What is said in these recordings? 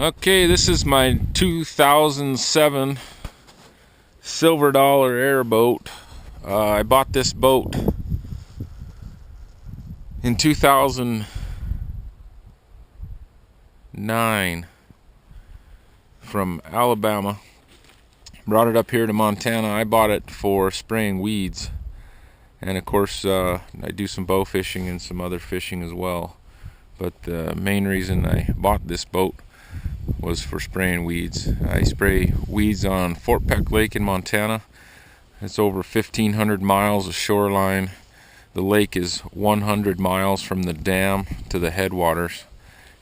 Okay, this is my 2007 Silver Dollar airboat. I bought this boat in 2009 from Alabama. Brought it up here to Montana. I bought it for spraying weeds. And of course, I do some bow fishing and some other fishing as well. But the main reason I bought this boat was for spraying weeds. I spray weeds on Fort Peck Lake in Montana. It's over 1,500 miles of shoreline. The lake is 100 miles from the dam to the headwaters.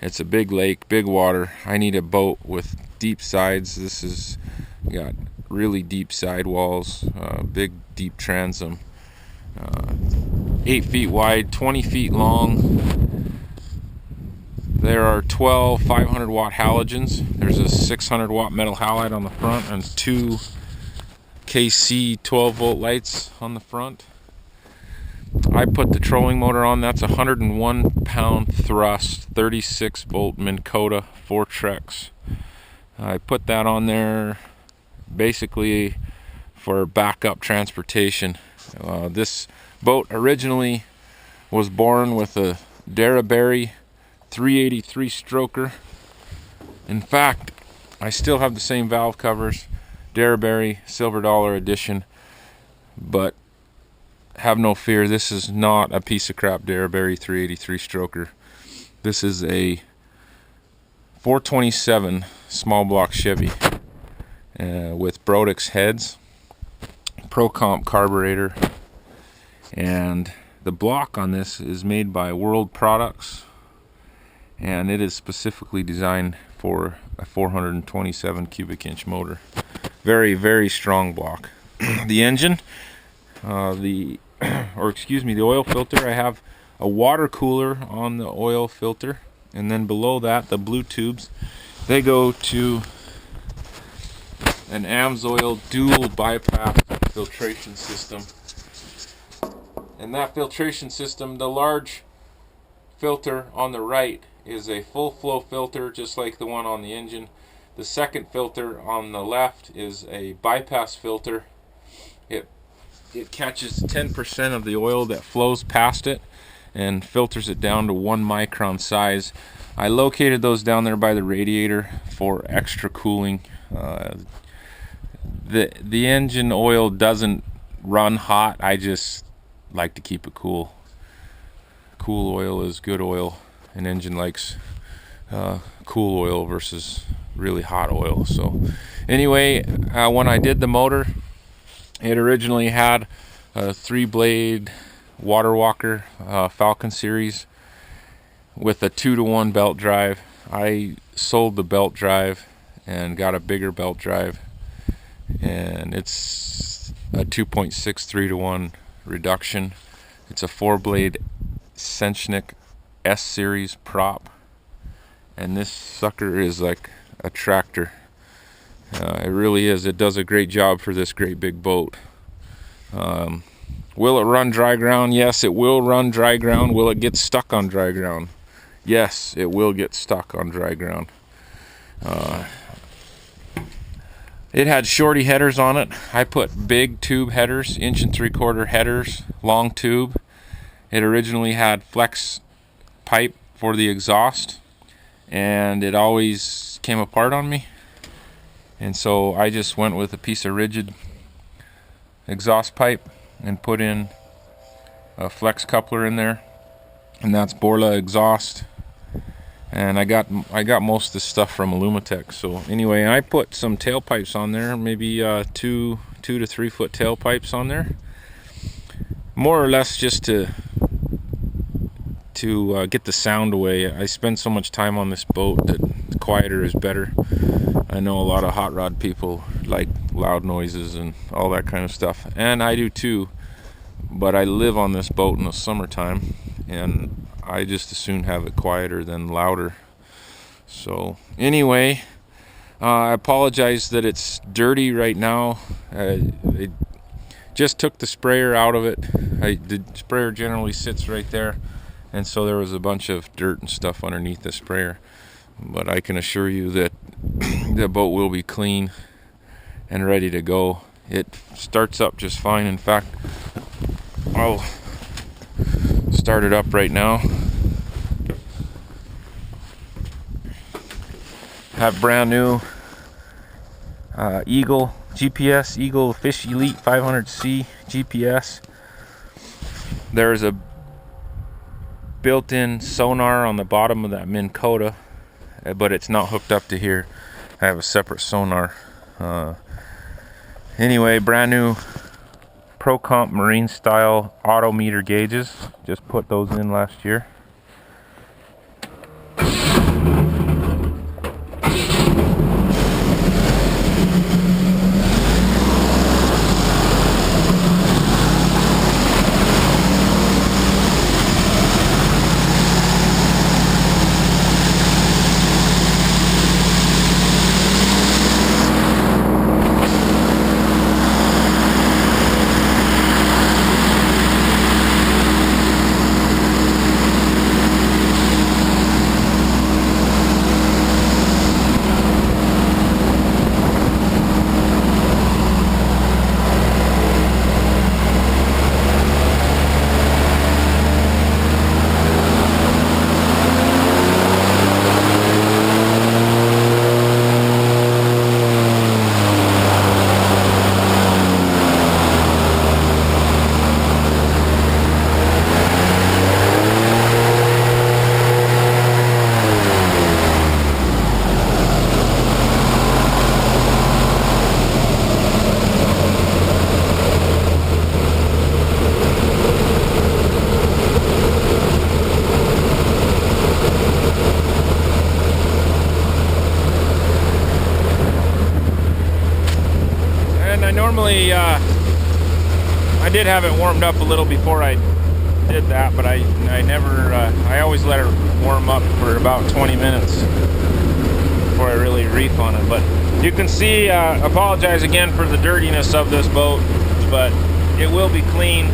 It's a big lake, big water. I need a boat with deep sides. This has got really deep sidewalls, big deep transom, 8 feet wide, 20 feet long. There are 12 500 watt halogens. There's a 600 watt metal halide on the front and 2 KC 12 volt lights on the front. I put the trolling motor on. That's a 101 pound thrust, 36 volt Minn Kota 4-Trex. I put that on there basically for backup transportation. This boat originally was born with a Derryberry 383 stroker. In fact, I still have the same valve covers, Derryberry Silver Dollar edition, but have no fear, this is not a piece of crap Derryberry 383 stroker. This is a 427 small block Chevy with Brodix heads, Pro Comp carburetor, and the block on this is made by World Products, and it is specifically designed for a 427 cubic inch motor. Very, very strong block. The engine, the oil filter, I have a water cooler on the oil filter, and then below that, the blue tubes, they go to an AMSOIL dual bypass filtration system. And that filtration system, the large filter on the right is a full flow filter just like the one on the engine. The second filter on the left is a bypass filter. It catches 10% of the oil that flows past it and filters it down to 1 micron size. I located those down there by the radiator for extra cooling. The engine oil doesn't run hot. I just like to keep it cool. Cool oil is good oil. An engine likes cool oil versus really hot oil. So anyway, when I did the motor, it originally had a 3-blade water walker Falcon series with a 2-to-1 belt drive. I sold the belt drive and got a bigger belt drive, and it's a 2.63-to-1 reduction. It's a 4-blade Senchnik S series prop, and this sucker is like a tractor. It really is. It does a great job for this great big boat. Will it run dry ground? Yes, it will run dry ground. Will it get stuck on dry ground? Yes, it will get stuck on dry ground. It had shorty headers on it. I put big tube headers, 1.75-inch headers, long tube. It originally had flex pipe for the exhaust, and it always came apart on me. And so I just went with a piece of rigid exhaust pipe and put in a flex coupler in there, and that's Borla exhaust. And I got most of this stuff from Alumatech. So anyway, I put some tailpipes on there, maybe 2 to 3 foot tailpipes on there, more or less just to get the sound away. I spend so much time on this boat that quieter is better. I know a lot of hot rod people like loud noises and all that kind of stuff, and I do too, but I live on this boat in the summertime, and I just as soon have it quieter than louder. So anyway, I apologize that it's dirty right now. I just took the sprayer out of it. The sprayer generally sits right there, and so there was a bunch of dirt and stuff underneath the sprayer. but I can assure you that the boat will be clean and ready to go. It starts up just fine. In fact, I'll start it up right now. Have brand new Eagle GPS, Eagle Fish Elite 500C GPS. There's a built-in sonar on the bottom of that Minn Kota, but it's not hooked up to here. I have a separate sonar. Anyway, brand new Pro Comp marine style auto meter gauges. Just put those in last year. Normally, I did have it warmed up a little before I did that, but I never, I always let it warm up for about 20 minutes before I really reef on it. But you can see, apologize again for the dirtiness of this boat, but it will be clean.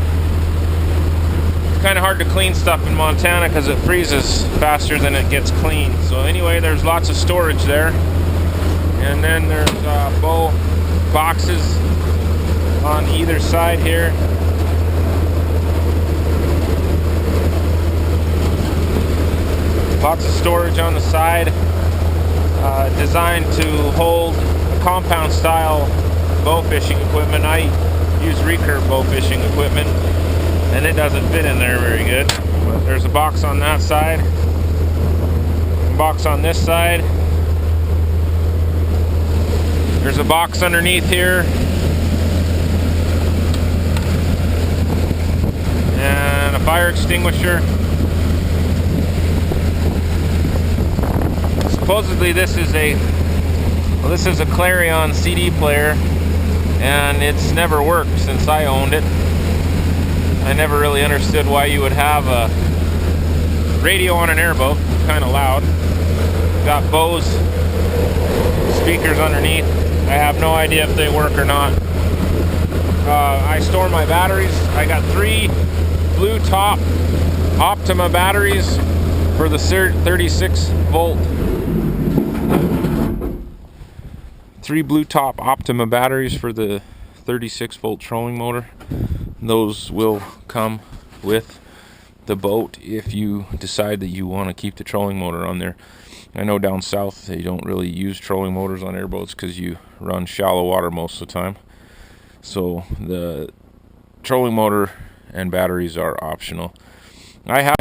It's kind of hard to clean stuff in Montana because it freezes faster than it gets clean. So anyway, there's lots of storage there. And then there's bow boxes on either side here. Lots of storage on the side, designed to hold a compound style bow fishing equipment. I use recurve bow fishing equipment and it doesn't fit in there very good. But there's a box on that side, a box on this side. There's a box underneath here, and a fire extinguisher. Supposedly this is a Clarion CD player, and it's never worked since I owned it. I never really understood why you would have a radio on an airboat. It's kind of loud. Got Bose speakers underneath. I have no idea if they work or not. I store my batteries. I got 3 blue top Optima batteries for the 36 volt. 3 blue top Optima batteries for the 36 volt trolling motor. Those will come with the boat if you decide that you want to keep the trolling motor on there. I know down south they don't really use trolling motors on airboats because you run shallow water most of the time. So the trolling motor and batteries are optional. I have